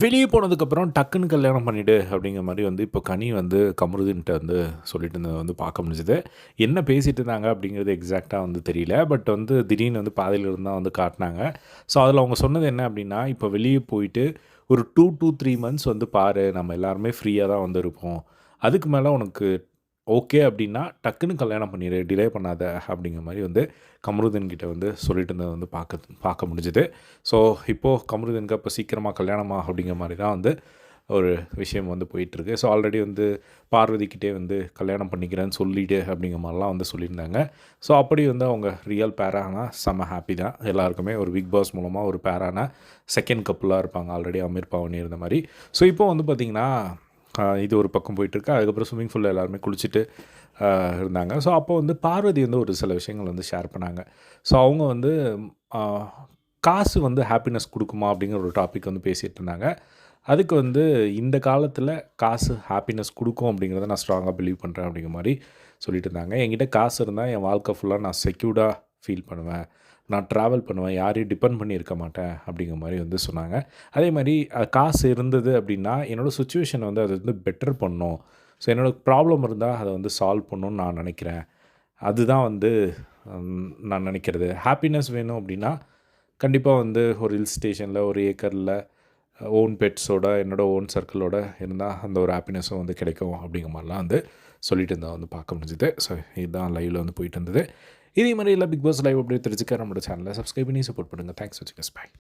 வெளிய போனதுக்கப்புறம் டக்குன்னு கல்யாணம் பண்ணிடு அப்படிங்கிற மாரி வந்து இப்போ கனி வந்து கமருதீன்ட்ட வந்து சொல்லிட்டு இருந்தத வந்து பார்க்க முடிஞ்சது. என்ன பேசிட்டு இருந்தாங்க அப்படிங்கிறது எக்ஸாக்ட்டா வந்து தெரியல. பட் வந்து திடீர்னு வந்து பாதியில இருந்து தான் வந்து காட்டுனாங்க. ஸோ அதில அவங்க சொன்னது என்ன அப்படின்னா, இப்போ வெளிய போயிட்டு ஒரு 2 டூ 3 மந்த்ஸ் வந்து பாரு. நம்ம எல்லாருமே ஃப்ரீயா தான் வந்து இருப்போம். அதுக்கு மேல உனக்கு ஓகே அப்படின்னா, டக்குன்னு கல்யாணம் பண்ணிரு. டிலே பண்ணாத அப்படிங்கிற மாரி வந்து கமருதீன் கிட்ட வந்து சொல்லிட்டு இருந்தத வந்து பார்க்க முடிஞ்சது. ஸோ, இப்போ கமருதீனுக்கு அப்போ சீக்கிரமா கல்யாணமா அப்படிங்கிற மாரி தான் வந்து ஒரு விஷயம் வந்து போயிட்டுருக்கு. ஸோ, ஆல்ரெடி வந்து பார்வதிக்கிட்டே வந்து கல்யாணம் பண்ணிக்கிறேன்னு சொல்லிடு அப்படிங்கிற மாரிலாம் வந்து சொல்லியிருந்தாங்க. ஸோ, அப்படி வந்து அவங்க ரியல் பேரானா செம்ம ஹாப்பி தான். எல்லாருக்குமே ஒரு பிக் பாஸ் மூலமா ஒரு பேரான செகண்ட் கப்புலா இருப்பாங்க. ஆல்ரெடி அமீர், பாவனி இருந்த மாரி. ஸோ, இப்போ வந்து பார்த்தீங்கன்னா, இது ஒரு பக்கம் போயிட்டுருக்கு. அதுக்கப்புறம் ஸ்விம்மிங் பூல்ல எல்லாருமே குளிச்சுட்டு இருந்தாங்க. ஸோ, அப்போ வந்து பார்வதி வந்து ஒரு சில விஷயங்கள் வந்து ஷேர் பண்ணாங்க. ஸோ, அவங்க வந்து அ காசு வந்து ஹாப்பினஸ் குடுக்குமா? அப்படிங்கிற ஒரு டாபிக் வந்து பேசிட்டு இருந்தாங்க. அதுக்கு வந்து இந்த காலத்தில காசு ஹாப்பினஸ் குடுக்கும் அப்படிங்கிறத நான் ஸ்ட்ராங்கா பிலீவ் பண்றேன் அப்படிங்கிற மாரி சொல்லிட்டு இருந்தாங்க. என்கிட்ட காசு இருந்தா என் வாழ்க்கை ஃபுல்லா நான் செக்யூர்டா ஃபீல் பண்ணுவேன். நான் ட்ராவல் பண்ணுவேன். யாரையும் டிபெண்ட் பண்ணி இருக்க மாட்டேன் அப்படிங்கிற மாரி வந்து சொன்னாங்க. அதே மாரி காசு இருந்தது அப்படின்னா, என்னோட சிச்சுவேஷன வந்து அது வந்து பெட்டர் பண்ணும். ஸோ, என்னோட ப்ராப்ளம் இருந்தா அத வந்து சால்வ் பண்ணணும்னு நான் நெனைக்கிறேன். அதுதான் வந்து நான் நெனைக்கிறது. ஹாப்பினஸ் வேணும் அப்படின்னா, கண்டிப்பா வந்து ஒரு ஹில் ஸ்டேஷன்ல, ஒரு ஏக்கர்ல ஓன் பெட்ஸோட, என்னோட ஓன் சர்க்கிளோட இருந்தா, அந்த ஒரு ஹாப்பினஸும் வந்து கிடைக்கும் அப்படிங்கிற மாரிலாம் வந்து சொல்லிட்டு இருந்தத வந்து பார்க்க முடிஞ்சுது. ஸோ, இதுதான் லைவ்ல வந்து போயிட்டு இருந்தது. இதே மாரி எல்லா பிக் பாஸ் லைவ் அப்டேட் தெரிஞ்சுக்க நம்மளோட சேனலை சப்ஸ்கிரைப் பண்ணி சப்போர்ட் பண்ணுங்க. தேங்க்ஸ் வாட்சிங் அஸ். பை.